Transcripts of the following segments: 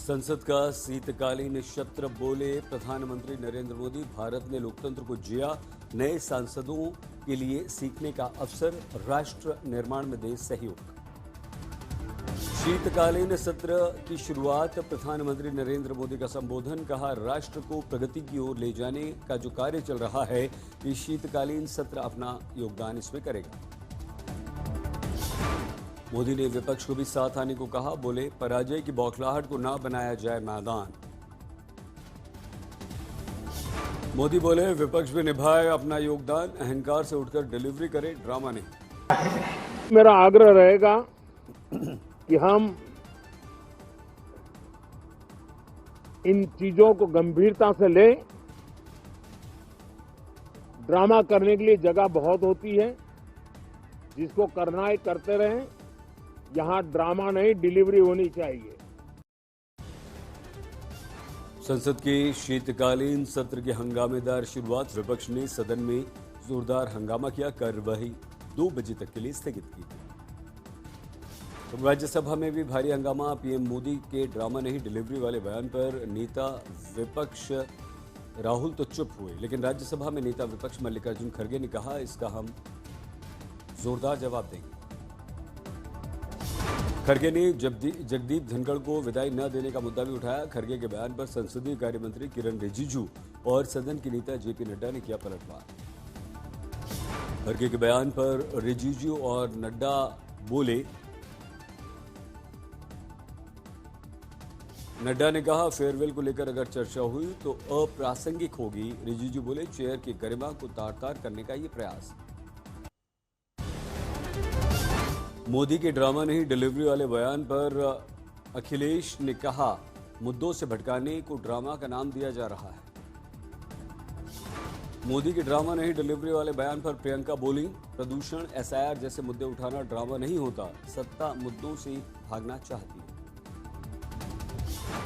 संसद का शीतकालीन सत्र, बोले प्रधानमंत्री नरेंद्र मोदी। भारत ने लोकतंत्र को जिया, नए सांसदों के लिए सीखने का अवसर, राष्ट्र निर्माण में दे सहयोग। शीतकालीन सत्र की शुरुआत, प्रधानमंत्री नरेंद्र मोदी का संबोधन, कहा राष्ट्र को प्रगति की ओर ले जाने का जो कार्य चल रहा है, ये शीतकालीन सत्र अपना योगदान इसमें करेगा। मोदी ने विपक्ष को भी साथ आने को कहा, बोले पराजय की बौखलाहट को ना बनाया जाए मैदान। मोदी बोले विपक्ष भी निभाए अपना योगदान, अहंकार से उठकर डिलीवरी करे, ड्रामा नहीं। मेरा आग्रह रहेगा कि हम इन चीजों को गंभीरता से लें। ड्रामा करने के लिए जगह बहुत होती है, जिसको करना है करते रहें। यहां ड्रामा नहीं, डिलीवरी होनी चाहिए। संसद के शीतकालीन सत्र की हंगामेदार शुरुआत, विपक्ष ने सदन में जोरदार हंगामा किया, कार्यवाही 2 बजे तक के लिए स्थगित की। तो राज्यसभा में भी भारी हंगामा, पीएम मोदी के ड्रामा नहीं डिलीवरी वाले बयान पर नेता विपक्ष राहुल तो चुप हुए, लेकिन राज्यसभा में नेता विपक्ष मल्लिकार्जुन खड़गे ने कहा इसका हम जोरदार जवाब देंगे। खड़गे ने जगदीप धनखड़ को विदाई न देने का मुद्दा भी उठाया। खड़गे के बयान पर संसदीय कार्य मंत्री किरण रिजिजू और सदन के नेता जेपी नड्डा ने किया पलटवार। खड़गे के बयान पर रिजिजू और नड्डा बोले, नड्डा ने कहा फेयरवेल को लेकर अगर चर्चा हुई तो अप्रासंगिक होगी। रिजिजू बोले चेयर की गरिमा को तार-तार करने का ये प्रयास। मोदी के ड्रामा नहीं डिलीवरी वाले बयान पर अखिलेश ने कहा मुद्दों से भटकाने को ड्रामा का नाम दिया जा रहा है। मोदी के ड्रामा नहीं डिलीवरी वाले बयान पर प्रियंका बोली, प्रदूषण, एसआईआर जैसे मुद्दे उठाना ड्रामा नहीं होता, सत्ता मुद्दों से भागना चाहती है।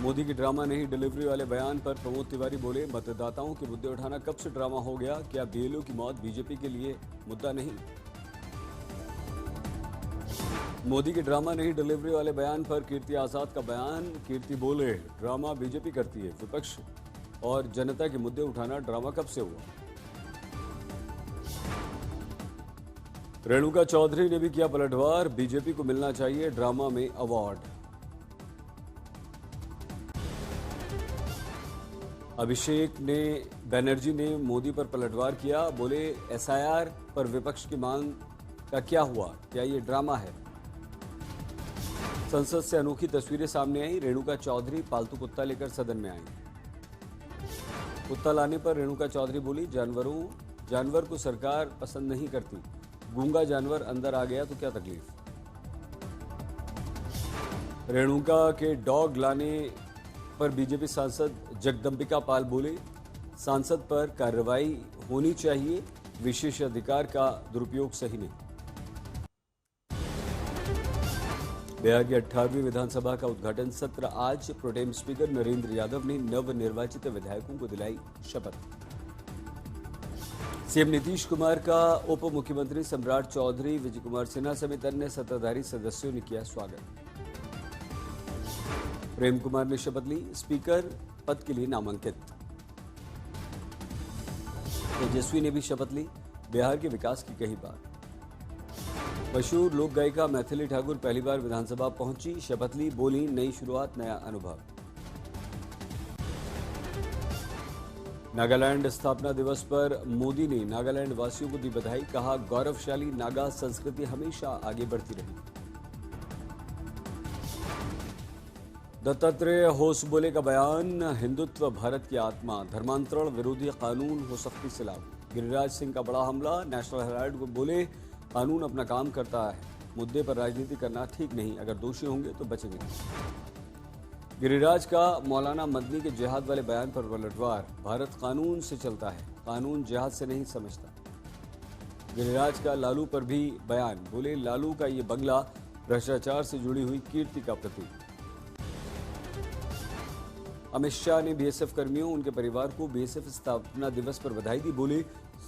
मोदी की ड्रामा नहीं डिलीवरी वाले बयान पर प्रमोद तिवारी बोले, मतदाताओं के मुद्दे उठाना कब से ड्रामा हो गया, क्या बीएलओ की मौत बीजेपी के लिए मुद्दा नहीं। मोदी के ड्रामा नहीं डिलीवरी वाले बयान पर कीर्ति आजाद का बयान, कीर्ति बोले ड्रामा बीजेपी करती है, विपक्ष और जनता के मुद्दे उठाना ड्रामा कब से हुआ। रेणुका चौधरी ने भी किया पलटवार, बीजेपी को मिलना चाहिए ड्रामा में अवार्ड। अभिषेक बनर्जी ने मोदी पर पलटवार किया, बोले एसआईआर पर विपक्ष की मांग का क्या हुआ, क्या ये ड्रामा है। संसद से अनोखी तस्वीरें सामने आई, रेणुका चौधरी पालतू कुत्ता लेकर सदन में आई। कुत्ता लाने पर रेणुका चौधरी बोली, जानवर को सरकार पसंद नहीं करती, गूंगा जानवर अंदर आ गया तो क्या तकलीफ। रेणुका के डॉग लाने पर बीजेपी सांसद जगदंबिका पाल बोले, सांसद पर कार्रवाई होनी चाहिए, विशेषाधिकार का दुरुपयोग सही नहीं। बिहार की 18वीं विधानसभा का उद्घाटन सत्र आज, प्रोटेम स्पीकर नरेंद्र यादव ने नवनिर्वाचित विधायकों को दिलाई शपथ। सीएम नीतीश कुमार का उप मुख्यमंत्री सम्राट चौधरी, विजय कुमार सिन्हा समेत अन्य सत्ताधारी सदस्यों ने किया स्वागत। प्रेम कुमार ने शपथ ली, स्पीकर पद के लिए नामांकित। तेजस्वी ने भी शपथ ली, बिहार के विकास की कही बात। मशहूर लोक गायिका मैथिली ठाकुर पहली बार विधानसभा पहुंची, शपथ ली, बोली नई शुरुआत नया अनुभव। नागालैंड स्थापना दिवस पर मोदी ने नागालैंड वासियों को दी बधाई, कहा गौरवशाली नागा संस्कृति हमेशा आगे बढ़ती रही। दत्तात्रेय होसबोले का बयान, हिंदुत्व भारत की आत्मा, धर्मांतरण विरोधी कानून हो सख्ती से लागू। गिरिराज सिंह का बड़ा हमला, नेशनल हेराल्ड को बोले कानून अपना काम करता है, मुद्दे पर राजनीति करना ठीक नहीं, अगर दोषी होंगे तो बचेंगे। गिरिराज का मौलाना मदनी के जिहाद वाले बयान पर पलटवार, भारत कानून से चलता है, कानून जिहाद से नहीं समझता। गिरिराज का लालू पर भी बयान, बोले लालू का ये बंगला भ्रष्टाचार से जुड़ी हुई कीर्ति का प्रतीक। अमित शाह ने बीएसएफ कर्मियों, उनके परिवार को बीएसएफ स्थापना दिवस पर बधाई दी, बोले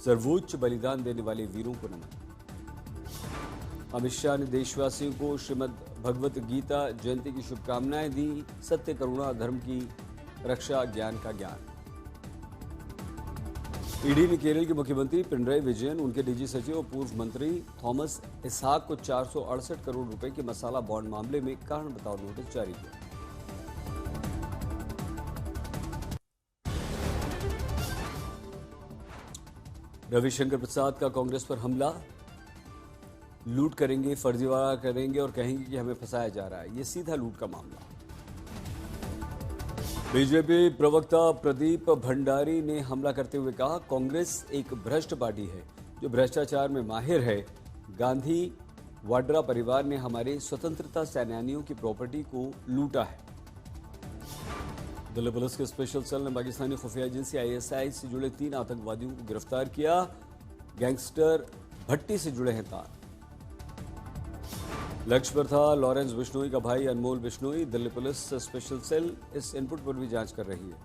सर्वोच्च बलिदान देने वाले वीरों को नमन। अमित शाह ने देशवासियों को श्रीमद् भगवत गीता जयंती की शुभकामनाएं दी। सत्य, करुणा, धर्म की रक्षा, ज्ञान का ज्ञान। ईडी ने केरल के मुख्यमंत्री पिनराई विजयन, उनके निजी सचिव और पूर्व मंत्री थॉमस इसहाक को 468 करोड़ रुपए के मसाला बॉन्ड मामले में कारण बताओ नोटिस जारी किया। रविशंकर प्रसाद का कांग्रेस पर हमला। लूट करेंगे, फर्जीवाड़ा करेंगे और कहेंगे कि हमें फंसाया जा रहा है। ये सीधा लूट का मामला। बीजेपी प्रवक्ता प्रदीप भंडारी ने हमला करते हुए कहा, कांग्रेस एक भ्रष्ट पार्टी है जो भ्रष्टाचार में माहिर है। गांधी वाड्रा परिवार ने हमारे स्वतंत्रता सेनानियों की प्रॉपर्टी को लूटा है। दिल्ली पुलिस के स्पेशल सेल ने पाकिस्तानी खुफिया एजेंसी ISI से जुड़े 3 आतंकवादियों को गिरफ्तार किया। गैंगस्टर भट्टी से जुड़े हैं तार। लक्ष्य पर था लॉरेंस बिश्नोई का भाई Anmol Bishnoi. Delhi police special cell इस इनपुट पर भी जांच कर रही है।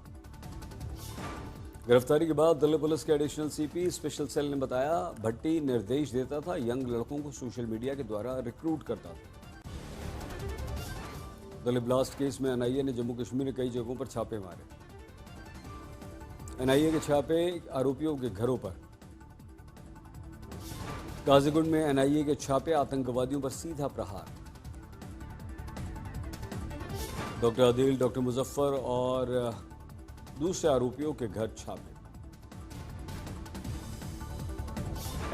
गिरफ्तारी के बाद दिल्ली पुलिस के एडिशनल CP स्पेशल सेल ने बताया, भट्टी निर्देश देता था, यंग लड़कों को सोशल मीडिया के द्वारा रिक्रूट करता था। दिल्ली ब्लास्ट केस में NIA ने जम्मू कश्मीर में कई जगहों पर छापे मारे। NIA के छापे आरोपियों के घरों पर। गाजीगुंड में NIA के छापे, आतंकवादियों पर सीधा प्रहार। डॉक्टर आदिल, डॉक्टर मुजफ्फर और दूसरे आरोपियों के घर छापे।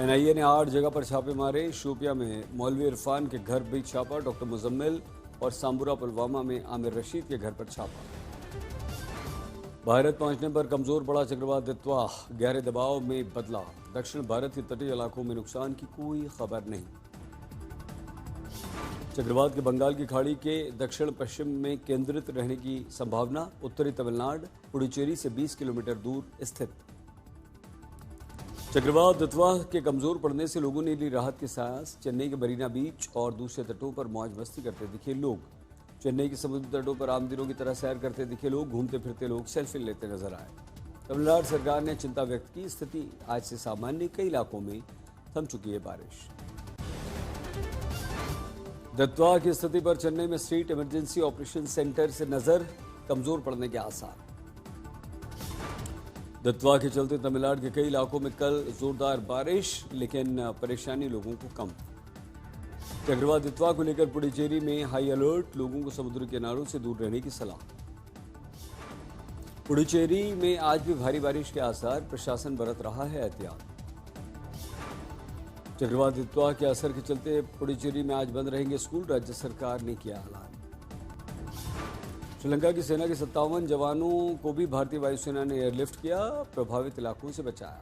NIA ने 8 जगह पर छापे मारे। शोपिया में मौलवी इरफान के घर भी छापा। डॉक्टर मुजम्मिल और सांबुरा पुलवामा में आमिर रशीद के घर पर छापा। भारत पहुंचने पर कमजोर पड़ा चक्रवात दित्वा, गहरे दबाव में बदला। दक्षिण भारत के तटीय इलाकों में नुकसान की कोई खबर नहीं। चक्रवात के बंगाल की खाड़ी के दक्षिण पश्चिम में केंद्रित रहने की संभावना। उत्तरी तमिलनाडु पुडुचेरी से 20 किलोमीटर दूर स्थित। चक्रवात दित्वा के कमजोर पड़ने से लोगों ने ली राहत की सांस। चेन्नई के मरीना बीच और दूसरे तटों पर मौज मस्ती करते दिखे लोग। चेन्नई के समुद्री तटों पर आम दिनों की तरह सैर करते दिखे लोग। घूमते फिरते लोग सेल्फी लेते नजर आए। तमिलनाडु सरकार ने चिंता व्यक्त की, स्थिति आज से सामान्य। कई इलाकों में थम चुकी है बारिश। दित्वा की स्थिति पर चेन्नई में स्टेट इमरजेंसी ऑपरेशन सेंटर से नजर, कमजोर पड़ने के आसार। दित्वा के चलते तमिलनाडु के कई इलाकों में कल जोरदार बारिश, लेकिन परेशानी लोगों को कम। चक्रवात दित्वा को लेकर पुडुचेरी में हाई अलर्ट, लोगों को समुद्र किनारों से दूर रहने की सलाह। पुडुचेरी में आज भी भारी बारिश के आसार, प्रशासन बरत रहा है एहतियात। चक्रवात दित्वा के असर के चलते पुडुचेरी में आज बंद रहेंगे स्कूल, राज्य सरकार ने किया ऐलान। श्रीलंका की सेना के 57 जवानों को भी भारतीय वायुसेना ने एयरलिफ्ट किया, प्रभावित इलाकों से बचाया।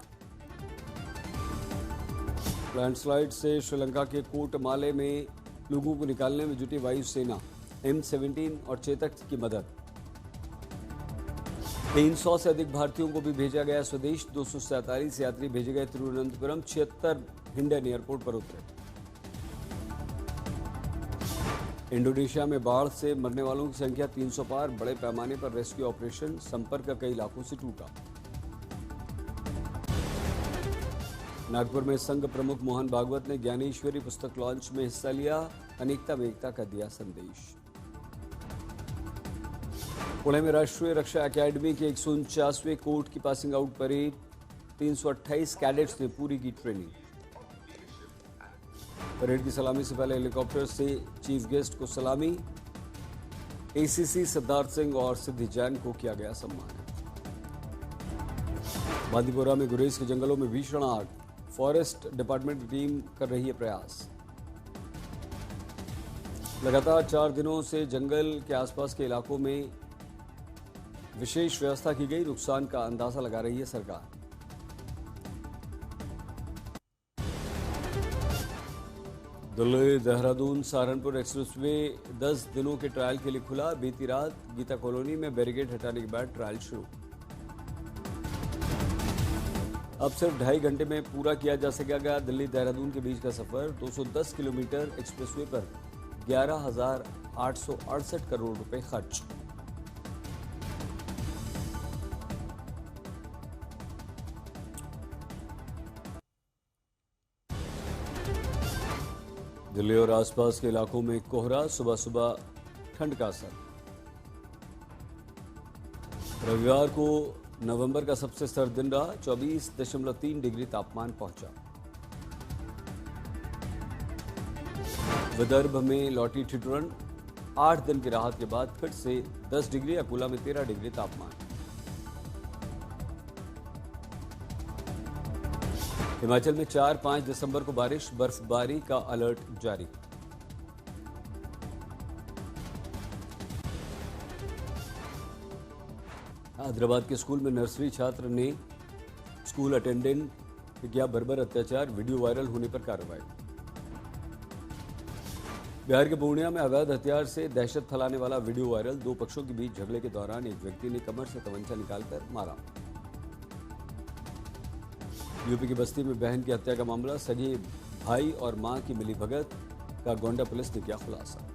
लैंडस्लाइड से श्रीलंका के कोटमाले में लोगों को निकालने में जुटी वायुसेना। M17 और चेतक की मदद। 300 से अधिक भारतीयों को भी भेजा गया स्वदेश। 247 यात्री भेजे गए तिरुवनंतपुरम। 76 हिंडन एयरपोर्ट पर उतरे। इंडोनेशिया में बाढ़ से मरने वालों की संख्या 300 पार। बड़े पैमाने पर रेस्क्यू ऑपरेशन, संपर्क कई इलाकों से टूटा। नागपुर में संघ प्रमुख मोहन भागवत ने ज्ञानेश्वरी पुस्तक लॉन्च में हिस्सा लिया। अनेकता में एकता का दिया संदेश। पुणे में राष्ट्रीय रक्षा अकादमी के 149वें कोर्ट की पासिंग आउट परेड। 328 कैडेट्स ने पूरी की ट्रेनिंग। परेड की सलामी से पहले हेलीकॉप्टर से चीफ गेस्ट को सलामी। ACC सिद्धार्थ सिंह और सिद्धि जैन को किया गया सम्मान। बांदीपोरा में गुरेज के जंगलों में भीषण आग। फॉरेस्ट डिपार्टमेंट की टीम कर रही है प्रयास। लगातार 4 दिनों से जंगल के आसपास के इलाकों में विशेष व्यवस्था की गई। नुकसान का अंदाजा लगा रही है सरकार। दिल्ली देहरादून सहारनपुर एक्सप्रेसवे 10 दिनों के ट्रायल के लिए खुला। बीती रात गीता कॉलोनी में बैरिकेड हटाने के बाद ट्रायल शुरू। अब सिर्फ 2.5 घंटे में पूरा किया जा सकेगा दिल्ली देहरादून के बीच का सफर। 210 किलोमीटर एक्सप्रेसवे पर 11,868 करोड़ रुपए खर्च। दिल्ली और आसपास के इलाकों में कोहरा, सुबह सुबह ठंड का असर। रविवार को नवंबर का सबसे सर्द दिन रहा, 24.3 डिग्री तापमान पहुंचा। विदर्भ में लौटी ठिठुरन, 8 दिन की राहत के बाद फिर से 10 डिग्री, अकोला में 13 डिग्री तापमान। हिमाचल में 4-5 दिसंबर को बारिश, बर्फबारी का अलर्ट जारी। हैदराबाद के स्कूल में नर्सरी छात्र ने स्कूल अटेंडेंट किया बर्बर अत्याचार, वीडियो वायरल होने पर कार्रवाई। बिहार के पूर्णिया में अवैध हथियार से दहशत फैलाने वाला वीडियो वायरल, 2 पक्षों के बीच झगड़े के दौरान एक व्यक्ति ने कमर से तमंचा निकालकर मारा। यूपी की बस्ती में बहन की हत्या का मामला, सगे भाई और मां की मिलीभगत का गोंडा पुलिस ने किया खुलासा।